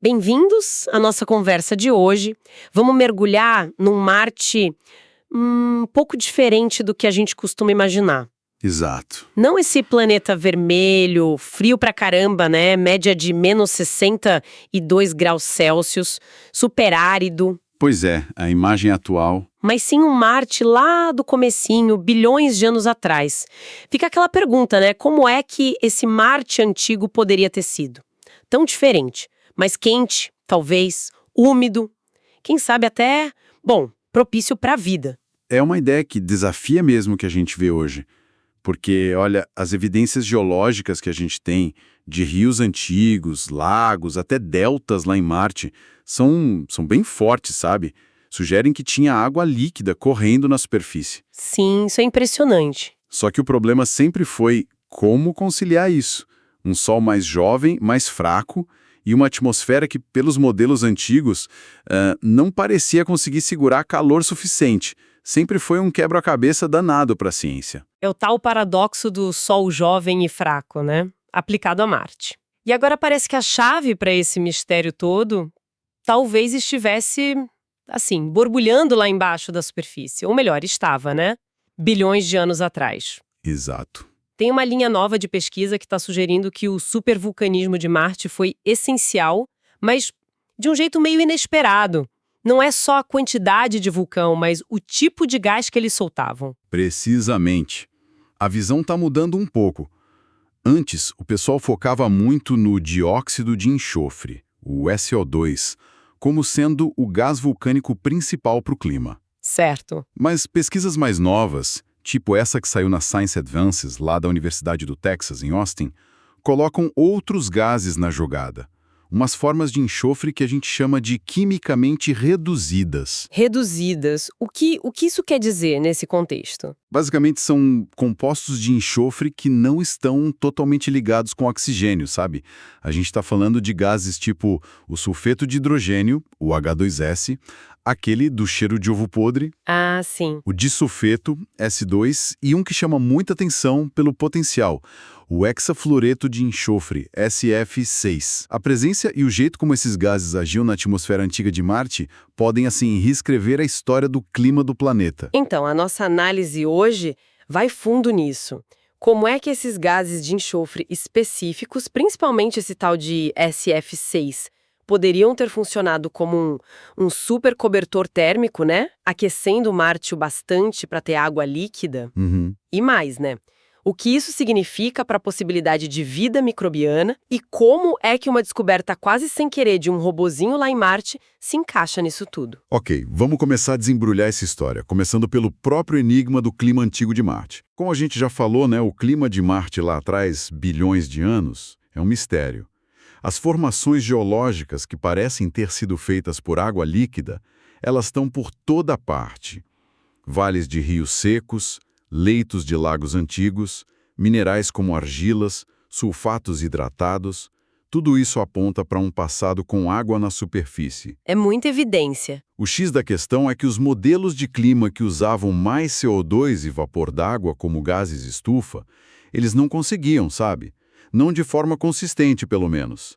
Bem-vindos à nossa conversa de hoje. Vamos mergulhar num Marte um pouco diferente do que a gente costuma imaginar. Exato. Não esse planeta vermelho, frio pra caramba, né? Média de menos 62 graus Celsius, super árido. Pois é, a imagem atual. Mas sim um Marte lá do comecinho, bilhões de anos atrás. Fica aquela pergunta, né? Como é que esse Marte antigo poderia ter sido? Tão diferente, mais quente, talvez, úmido, quem sabe até, bom, propício para a vida. É uma ideia que desafia mesmo o que a gente vê hoje. Porque, olha, as evidências geológicas que a gente tem de rios antigos, lagos, até deltas lá em Marte, são bem fortes, sabe? Sugerem que tinha água líquida correndo na superfície. Sim, isso é impressionante. Só que o problema sempre foi como conciliar isso. Um Sol mais jovem, mais fraco, e uma atmosfera que, pelos modelos antigos, não parecia conseguir segurar calor suficiente. Sempre foi um quebra-cabeça danado para a ciência. É o tal paradoxo do Sol jovem e fraco, né? Aplicado a Marte. E agora parece que a chave para esse mistério todo talvez estivesse, assim, borbulhando lá embaixo da superfície. Ou melhor, estava, né? Bilhões de anos atrás. Exato. Tem uma linha nova de pesquisa que está sugerindo que o supervulcanismo de Marte foi essencial, mas de um jeito meio inesperado. Não é só a quantidade de vulcão, mas o tipo de gás que eles soltavam. Precisamente. A visão está mudando um pouco. Antes, o pessoal focava muito no dióxido de enxofre, o SO2, como sendo o gás vulcânico principal para o clima. Certo. Mas pesquisas mais novas, tipo essa que saiu na Science Advances, lá da Universidade do Texas, em Austin, colocam outros gases na jogada. Umas formas de enxofre que a gente chama de quimicamente reduzidas. Reduzidas. O que isso quer dizer nesse contexto? Basicamente são compostos de enxofre que não estão totalmente ligados com oxigênio, sabe? A gente está falando de gases tipo o sulfeto de hidrogênio, o H2S, aquele do cheiro de ovo podre, Ah, sim. o disulfeto, S2, e um que chama muita atenção pelo potencial, o hexafluoreto de enxofre, SF6. A presença e o jeito como esses gases agiam na atmosfera antiga de Marte podem, assim, reescrever a história do clima do planeta. Então, a nossa análise hoje vai fundo nisso. Como é que esses gases de enxofre específicos, principalmente esse tal de SF6, poderiam ter funcionado como um super cobertor térmico, né? Aquecendo Marte o bastante para ter água líquida? Uhum. E mais, né? O que isso significa para a possibilidade de vida microbiana e como é que uma descoberta quase sem querer de um robozinho lá em Marte se encaixa nisso tudo. Ok, vamos começar a desembrulhar essa história, começando pelo próprio enigma do clima antigo de Marte. Como a gente já falou, né, o clima de Marte lá atrás, bilhões de anos, é um mistério. As formações geológicas que parecem ter sido feitas por água líquida, elas estão por toda parte. Vales de rios secos, leitos de lagos antigos, minerais como argilas, sulfatos hidratados, tudo isso aponta para um passado com água na superfície. É muita evidência. O X da questão é que os modelos de clima que usavam mais CO2 e vapor d'água como gases estufa, eles não conseguiam, sabe? Não de forma consistente, pelo menos.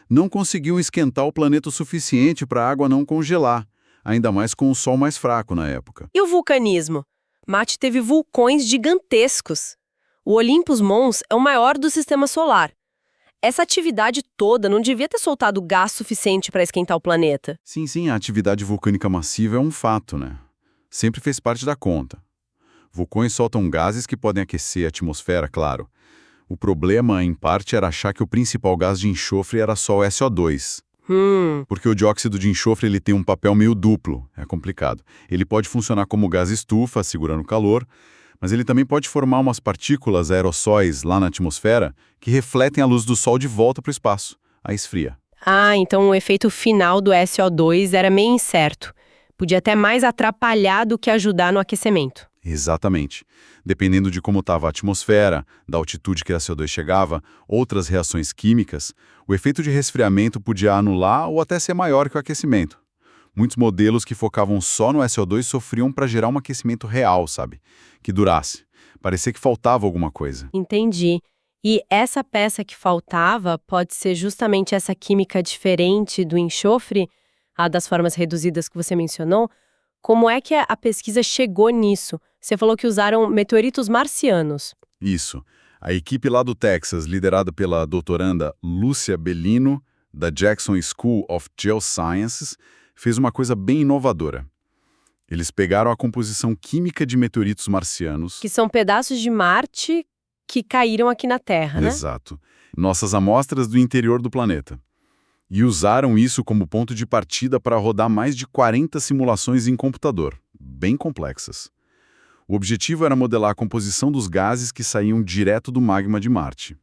Não conseguiam esquentar o planeta o suficiente para a água não congelar, ainda mais com o Sol mais fraco na época. E o vulcanismo? Marte teve vulcões gigantescos. O Olympus Mons é o maior do sistema solar. Essa atividade toda não devia ter soltado gás suficiente para esquentar o planeta. Sim, a atividade vulcânica massiva é um fato, né? Sempre fez parte da conta. Vulcões soltam gases que podem aquecer a atmosfera, claro. O problema, em parte, era achar que o principal gás de enxofre era só o SO2. Porque o dióxido de enxofre ele tem um papel meio duplo, é complicado. Ele pode funcionar como gás estufa, segurando calor, mas ele também pode formar umas partículas aerossóis lá na atmosfera que refletem a luz do Sol de volta para o espaço. Aí esfria. Ah, então o efeito final do SO2 era meio incerto. Podia até mais atrapalhar do que ajudar no aquecimento. Exatamente. Dependendo de como estava a atmosfera, da altitude que a CO2 chegava, outras reações químicas, o efeito de resfriamento podia anular ou até ser maior que o aquecimento. Muitos modelos que focavam só no SO2 sofriam para gerar um aquecimento real, sabe? Que durasse. Parecia que faltava alguma coisa. Entendi. E essa peça que faltava pode ser justamente essa química diferente do enxofre, a das formas reduzidas que você mencionou. Como é que a pesquisa chegou nisso? Você falou que usaram meteoritos marcianos. Isso. A equipe lá do Texas, liderada pela doutoranda Lúcia Bellino, da Jackson School of Geosciences, fez uma coisa bem inovadora. Eles pegaram a composição química de meteoritos marcianos. Que são pedaços de Marte que caíram aqui na Terra, né? Exato. Nossas amostras do interior do planeta. E usaram isso como ponto de partida para rodar mais de 40 simulações em computador, bem complexas. O objetivo era modelar a composição dos gases que saíam direto do magma de Marte.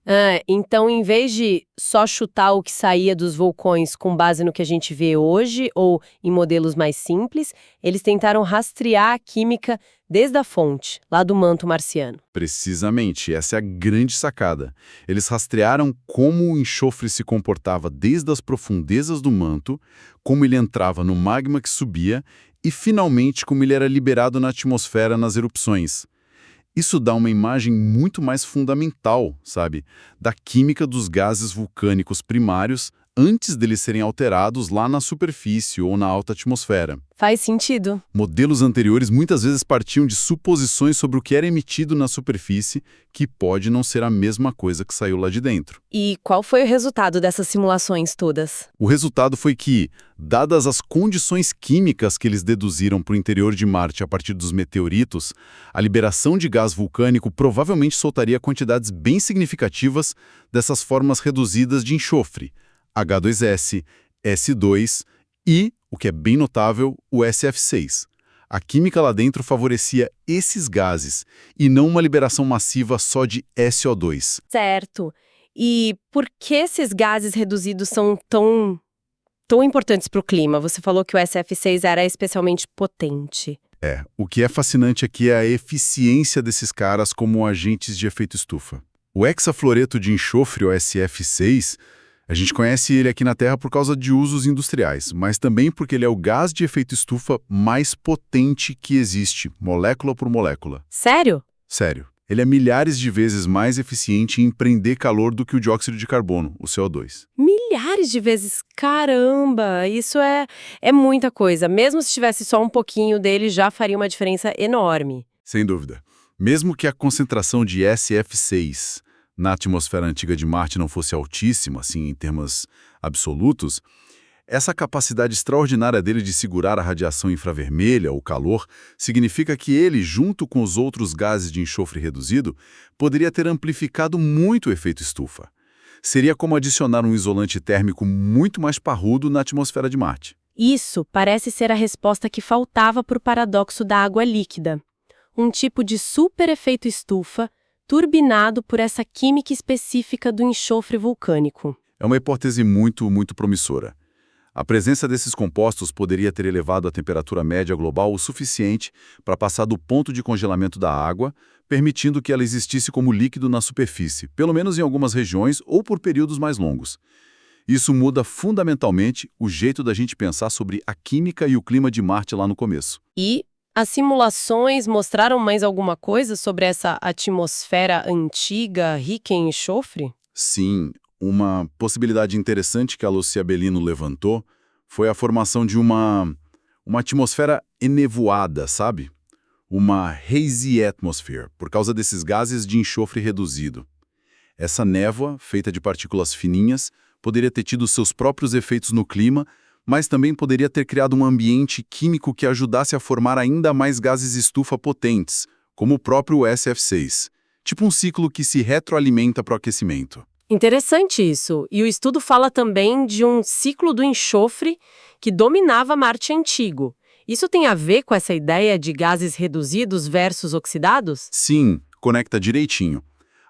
Então, em vez de só chutar o que saía dos vulcões com base no que a gente vê hoje, ou em modelos mais simples, eles tentaram rastrear a química desde a fonte, lá do manto marciano. Precisamente, essa é a grande sacada. Eles rastrearam como o enxofre se comportava desde as profundezas do manto, como ele entrava no magma que subia e, finalmente, como ele era liberado na atmosfera nas erupções. Isso dá uma imagem muito mais fundamental, sabe, da química dos gases vulcânicos primários antes deles serem alterados lá na superfície ou na alta atmosfera. Faz sentido. Modelos anteriores muitas vezes partiam de suposições sobre o que era emitido na superfície, que pode não ser a mesma coisa que saiu lá de dentro. E qual foi o resultado dessas simulações todas? O resultado foi que, dadas as condições químicas que eles deduziram para o interior de Marte a partir dos meteoritos, a liberação de gás vulcânico provavelmente soltaria quantidades bem significativas dessas formas reduzidas de enxofre, H2S, S2 e, o que é bem notável, o SF6. A química lá dentro favorecia esses gases e não uma liberação massiva só de SO2. Certo. E por que esses gases reduzidos são tão importantes para o clima? Você falou que o SF6 era especialmente potente. O que é fascinante aqui é a eficiência desses caras como agentes de efeito estufa. O hexafluoreto de enxofre, o SF6, a gente conhece ele aqui na Terra por causa de usos industriais, mas também porque ele é o gás de efeito estufa mais potente que existe, molécula por molécula. Sério? Sério. Ele é milhares de vezes mais eficiente em prender calor do que o dióxido de carbono, o CO2. Milhares de vezes? Caramba! Isso é muita coisa. Mesmo se tivesse só um pouquinho dele, já faria uma diferença enorme. Sem dúvida. Mesmo que a concentração de SF6 na atmosfera antiga de Marte não fosse altíssima, assim, em termos absolutos, essa capacidade extraordinária dele de segurar a radiação infravermelha, o calor, significa que ele, junto com os outros gases de enxofre reduzido, poderia ter amplificado muito o efeito estufa. Seria como adicionar um isolante térmico muito mais parrudo na atmosfera de Marte. Isso parece ser a resposta que faltava para o paradoxo da água líquida. Um tipo de super efeito estufa turbinado por essa química específica do enxofre vulcânico. É uma hipótese muito promissora. A presença desses compostos poderia ter elevado a temperatura média global o suficiente para passar do ponto de congelamento da água, permitindo que ela existisse como líquido na superfície, pelo menos em algumas regiões ou por períodos mais longos. Isso muda fundamentalmente o jeito da gente pensar sobre a química e o clima de Marte lá no começo. E as simulações mostraram mais alguma coisa sobre essa atmosfera antiga, rica em enxofre? Sim, uma possibilidade interessante que a Lúcia Bellino levantou foi a formação de uma atmosfera enevoada, sabe? Uma hazy atmosphere, por causa desses gases de enxofre reduzido. Essa névoa, feita de partículas fininhas, poderia ter tido seus próprios efeitos no clima, mas também poderia ter criado um ambiente químico que ajudasse a formar ainda mais gases estufa potentes, como o próprio SF6. Tipo um ciclo que se retroalimenta para o aquecimento. Interessante isso. E o estudo fala também de um ciclo do enxofre que dominava Marte antigo. Isso tem a ver com essa ideia de gases reduzidos versus oxidados? Sim, conecta direitinho.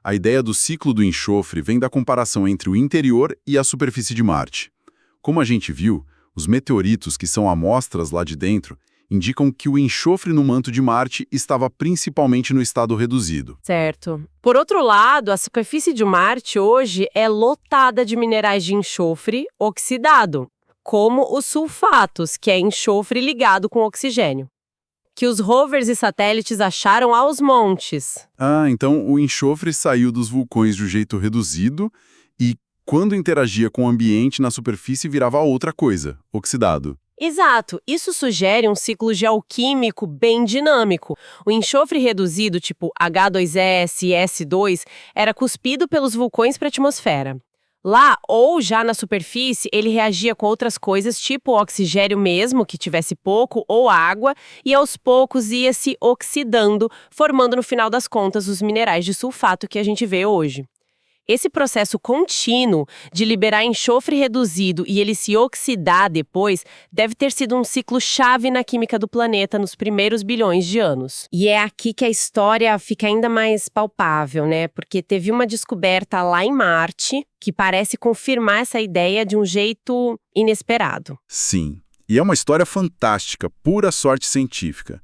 A ideia do ciclo do enxofre vem da comparação entre o interior e a superfície de Marte. Como a gente viu, os meteoritos, que são amostras lá de dentro, indicam que o enxofre no manto de Marte estava principalmente no estado reduzido. Certo. Por outro lado, a superfície de Marte hoje é lotada de minerais de enxofre oxidado, como os sulfatos, que é enxofre ligado com oxigênio. que os rovers e satélites acharam aos montes. Ah, então o enxofre saiu dos vulcões de um jeito reduzido e, quando interagia com o ambiente na superfície, virava outra coisa, oxidado. Exato, isso sugere um ciclo geoquímico bem dinâmico. O enxofre reduzido, tipo H2S e S2, era cuspido pelos vulcões para a atmosfera. Lá, ou já na superfície, ele reagia com outras coisas, tipo oxigênio mesmo, que tivesse pouco, ou água, e aos poucos ia se oxidando, formando no final das contas os minerais de sulfato que a gente vê hoje. Esse processo contínuo de liberar enxofre reduzido e ele se oxidar depois deve ter sido um ciclo chave na química do planeta nos primeiros bilhões de anos. E é aqui que a história fica ainda mais palpável, né? Porque teve uma descoberta lá em Marte que parece confirmar essa ideia de um jeito inesperado. Sim, e é uma história fantástica, pura sorte científica.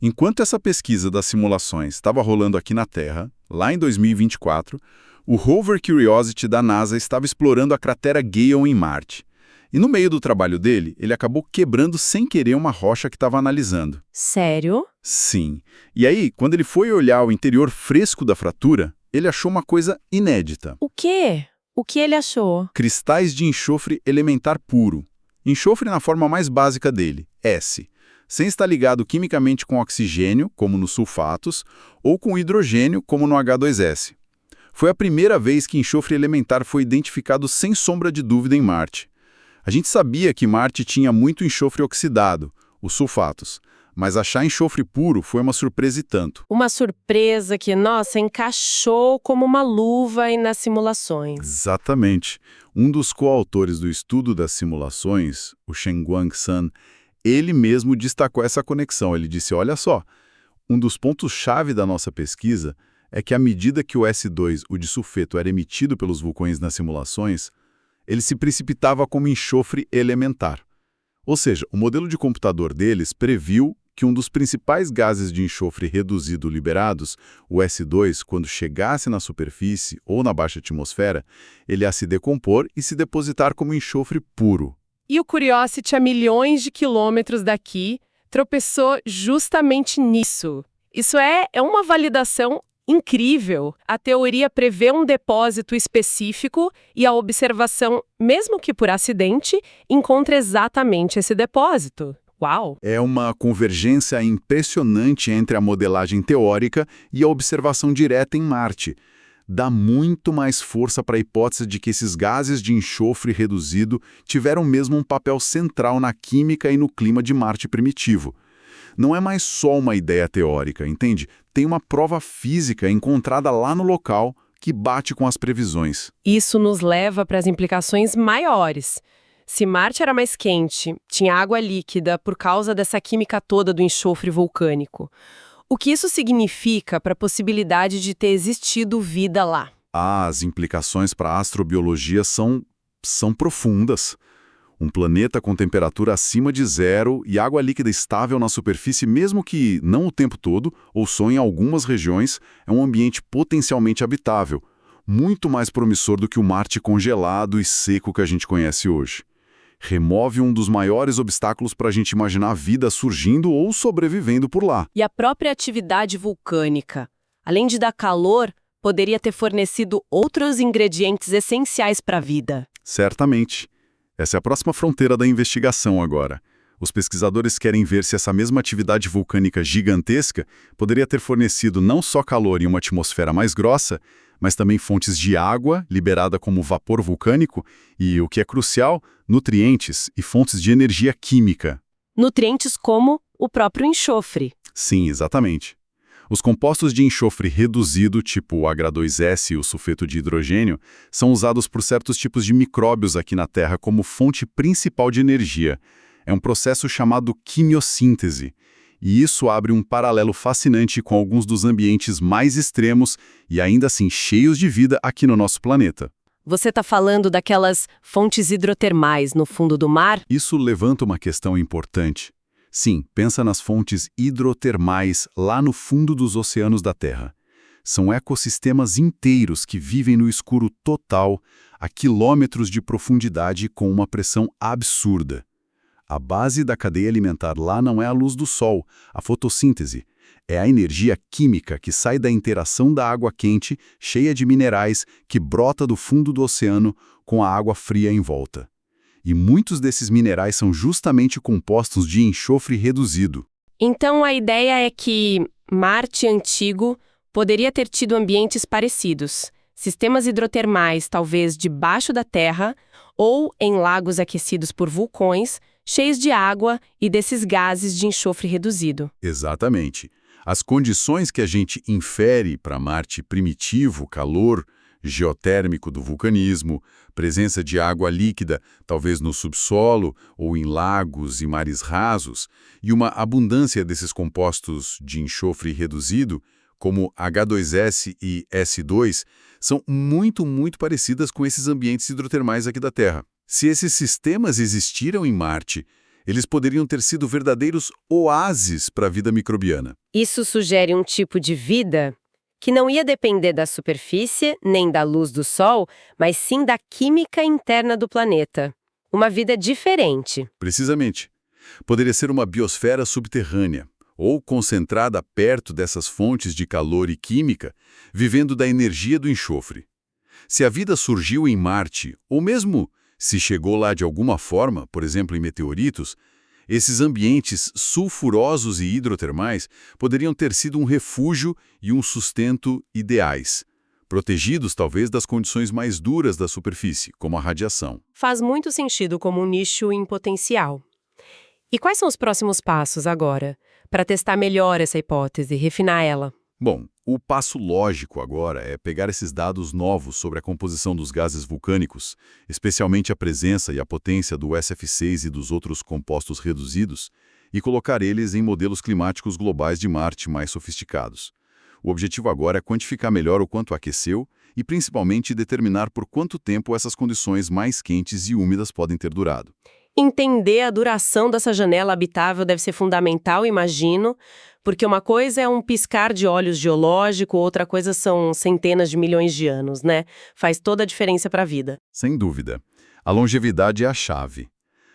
Enquanto essa pesquisa das simulações estava rolando aqui na Terra, lá em 2024, o rover Curiosity da NASA estava explorando a cratera Gale em Marte. E no meio do trabalho dele, ele acabou quebrando sem querer uma rocha que estava analisando. Sério? Sim. E aí, quando ele foi olhar o interior fresco da fratura, ele achou uma coisa inédita. O quê? O que ele achou? Cristais de enxofre elementar puro. Enxofre na forma mais básica dele, S, sem estar ligado quimicamente com oxigênio, como nos sulfatos, ou com hidrogênio, como no H2S. Foi a primeira vez que enxofre elementar foi identificado sem sombra de dúvida em Marte. A gente sabia que Marte tinha muito enxofre oxidado, os sulfatos, mas achar enxofre puro foi uma surpresa e tanto. Uma surpresa que, nossa, encaixou como uma luva aí nas simulações. Exatamente. Um dos coautores do estudo das simulações, o Shengguang Sun, ele mesmo destacou essa conexão. Ele disse, olha só, um dos pontos-chave da nossa pesquisa é que à medida que o S2, o disulfeto, era emitido pelos vulcões nas simulações, ele se precipitava como enxofre elementar. Ou seja, o modelo de computador deles previu que um dos principais gases de enxofre reduzido liberados, o S2, quando chegasse na superfície ou na baixa atmosfera, ele ia se decompor e se depositar como enxofre puro. E o Curiosity, a milhões de quilômetros daqui, tropeçou justamente nisso. Isso é uma validação incrível. A teoria prevê um depósito específico e a observação, mesmo que por acidente, encontra exatamente esse depósito. Uau! É uma convergência impressionante entre a modelagem teórica e a observação direta em Marte. Dá muito mais força para a hipótese de que esses gases de enxofre reduzido tiveram mesmo um papel central na química e no clima de Marte primitivo. Não é mais só uma ideia teórica, entende? Tem uma prova física encontrada lá no local que bate com as previsões. Isso nos leva para as implicações maiores. Se Marte era mais quente, tinha água líquida por causa dessa química toda do enxofre vulcânico. O que isso significa para a possibilidade de ter existido vida lá? As implicações para a astrobiologia são profundas. Um planeta com temperatura acima de zero e água líquida estável na superfície, mesmo que não o tempo todo, ou só em algumas regiões, é um ambiente potencialmente habitável, muito mais promissor do que o Marte congelado e seco que a gente conhece hoje. Remove um dos maiores obstáculos para a gente imaginar a vida surgindo ou sobrevivendo por lá. E a própria atividade vulcânica, além de dar calor, poderia ter fornecido outros ingredientes essenciais para a vida. Certamente. Essa é a próxima fronteira da investigação agora. Os pesquisadores querem ver se essa mesma atividade vulcânica gigantesca poderia ter fornecido não só calor em uma atmosfera mais grossa, mas também fontes de água, liberada como vapor vulcânico, e, o que é crucial, nutrientes e fontes de energia química. Nutrientes como o próprio enxofre. Sim, exatamente. Os compostos de enxofre reduzido, tipo o H2S e o sulfeto de hidrogênio, são usados por certos tipos de micróbios aqui na Terra como fonte principal de energia. É um processo chamado quimiossíntese. E isso abre um paralelo fascinante com alguns dos ambientes mais extremos e ainda assim cheios de vida aqui no nosso planeta. Você está falando daquelas fontes hidrotermais no fundo do mar? Isso levanta uma questão importante. Sim, pensa nas fontes hidrotermais lá no fundo dos oceanos da Terra. São ecossistemas inteiros que vivem no escuro total, a quilômetros de profundidade com uma pressão absurda. A base da cadeia alimentar lá não é a luz do sol, a fotossíntese. É a energia química que sai da interação da água quente, cheia de minerais, que brota do fundo do oceano com a água fria em volta. E muitos desses minerais são justamente compostos de enxofre reduzido. Então a ideia é que Marte antigo poderia ter tido ambientes parecidos, sistemas hidrotermais talvez debaixo da Terra ou em lagos aquecidos por vulcões, cheios de água e desses gases de enxofre reduzido. Exatamente. As condições que a gente infere para Marte primitivo, calor geotérmico do vulcanismo, presença de água líquida, talvez no subsolo ou em lagos e mares rasos, e uma abundância desses compostos de enxofre reduzido, como H2S e S2, são muito parecidas com esses ambientes hidrotermais aqui da Terra. Se esses sistemas existiram em Marte, eles poderiam ter sido verdadeiros oásis para a vida microbiana. Isso sugere um tipo de vida que não ia depender da superfície nem da luz do Sol, mas sim da química interna do planeta. Uma vida diferente. Precisamente. Poderia ser uma biosfera subterrânea, ou concentrada perto dessas fontes de calor e química, vivendo da energia do enxofre. Se a vida surgiu em Marte, ou mesmo se chegou lá de alguma forma, por exemplo em meteoritos, esses ambientes sulfurosos e hidrotermais poderiam ter sido um refúgio e um sustento ideais, protegidos talvez das condições mais duras da superfície, como a radiação. Faz muito sentido como um nicho em potencial. E quais são os próximos passos agora, para testar melhor essa hipótese e refinar ela? Bom, o passo lógico agora é pegar esses dados novos sobre a composição dos gases vulcânicos, especialmente a presença e a potência do SF6 e dos outros compostos reduzidos, e colocar eles em modelos climáticos globais de Marte mais sofisticados. O objetivo agora é quantificar melhor o quanto aqueceu e, principalmente, determinar por quanto tempo essas condições mais quentes e úmidas podem ter durado. Entender a duração dessa janela habitável deve ser fundamental, imagino, porque uma coisa é um piscar de olhos geológico, outra coisa são centenas de milhões de anos, né? Faz toda a diferença para a vida. Sem dúvida. A longevidade é a chave.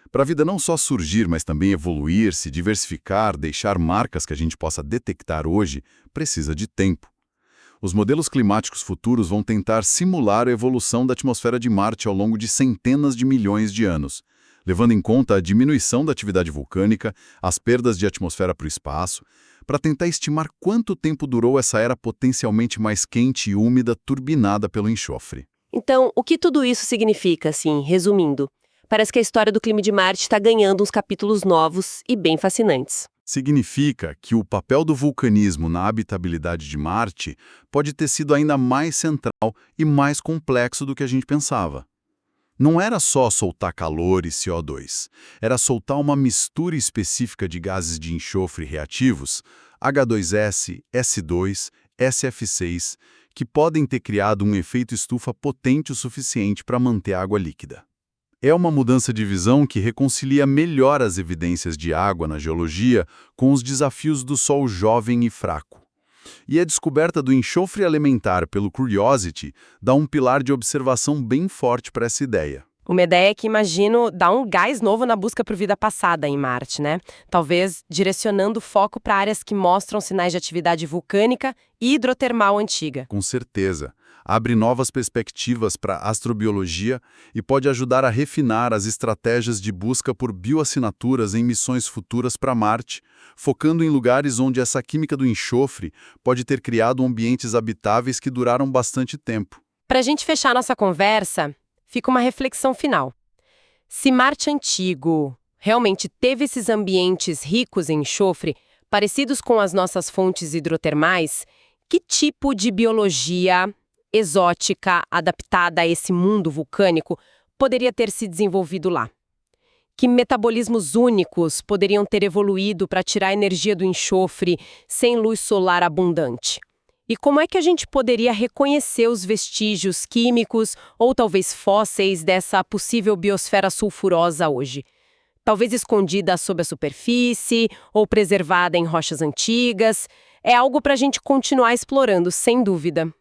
Para a vida não só surgir, mas também evoluir, se diversificar, deixar marcas que a gente possa detectar hoje, precisa de tempo. Os modelos climáticos futuros vão tentar simular a evolução da atmosfera de Marte ao longo de centenas de milhões de anos, levando em conta a diminuição da atividade vulcânica, as perdas de atmosfera para o espaço, para tentar estimar quanto tempo durou essa era potencialmente mais quente e úmida turbinada pelo enxofre. Então, o que tudo isso significa, assim, resumindo? Parece que a história do clima de Marte está ganhando uns capítulos novos e bem fascinantes. Significa que o papel do vulcanismo na habitabilidade de Marte pode ter sido ainda mais central e mais complexo do que a gente pensava. Não era só soltar calor e CO2, era soltar uma mistura específica de gases de enxofre reativos, H2S, S2, SF6, que podem ter criado um efeito estufa potente o suficiente para manter a água líquida. É uma mudança de visão que reconcilia melhor as evidências de água na geologia com os desafios do Sol jovem e fraco. E a descoberta do enxofre elementar pelo Curiosity dá um pilar de observação bem forte para essa ideia. Uma ideia que, imagino, dá um gás novo na busca por vida passada em Marte, né? Talvez direcionando o foco para áreas que mostram sinais de atividade vulcânica e hidrotermal antiga. Com certeza. Abre novas perspectivas para a astrobiologia e pode ajudar a refinar as estratégias de busca por bioassinaturas em missões futuras para Marte, focando em lugares onde essa química do enxofre pode ter criado ambientes habitáveis que duraram bastante tempo. Para a gente fechar nossa conversa, fica uma reflexão final. Se Marte antigo realmente teve esses ambientes ricos em enxofre, parecidos com as nossas fontes hidrotermais, que tipo de biologia exótica, adaptada a esse mundo vulcânico, poderia ter se desenvolvido lá? Que metabolismos únicos poderiam ter evoluído para tirar a energia do enxofre sem luz solar abundante? E como é que a gente poderia reconhecer os vestígios químicos ou talvez fósseis dessa possível biosfera sulfurosa hoje? Talvez escondida sob a superfície ou preservada em rochas antigas. É algo para a gente continuar explorando, sem dúvida.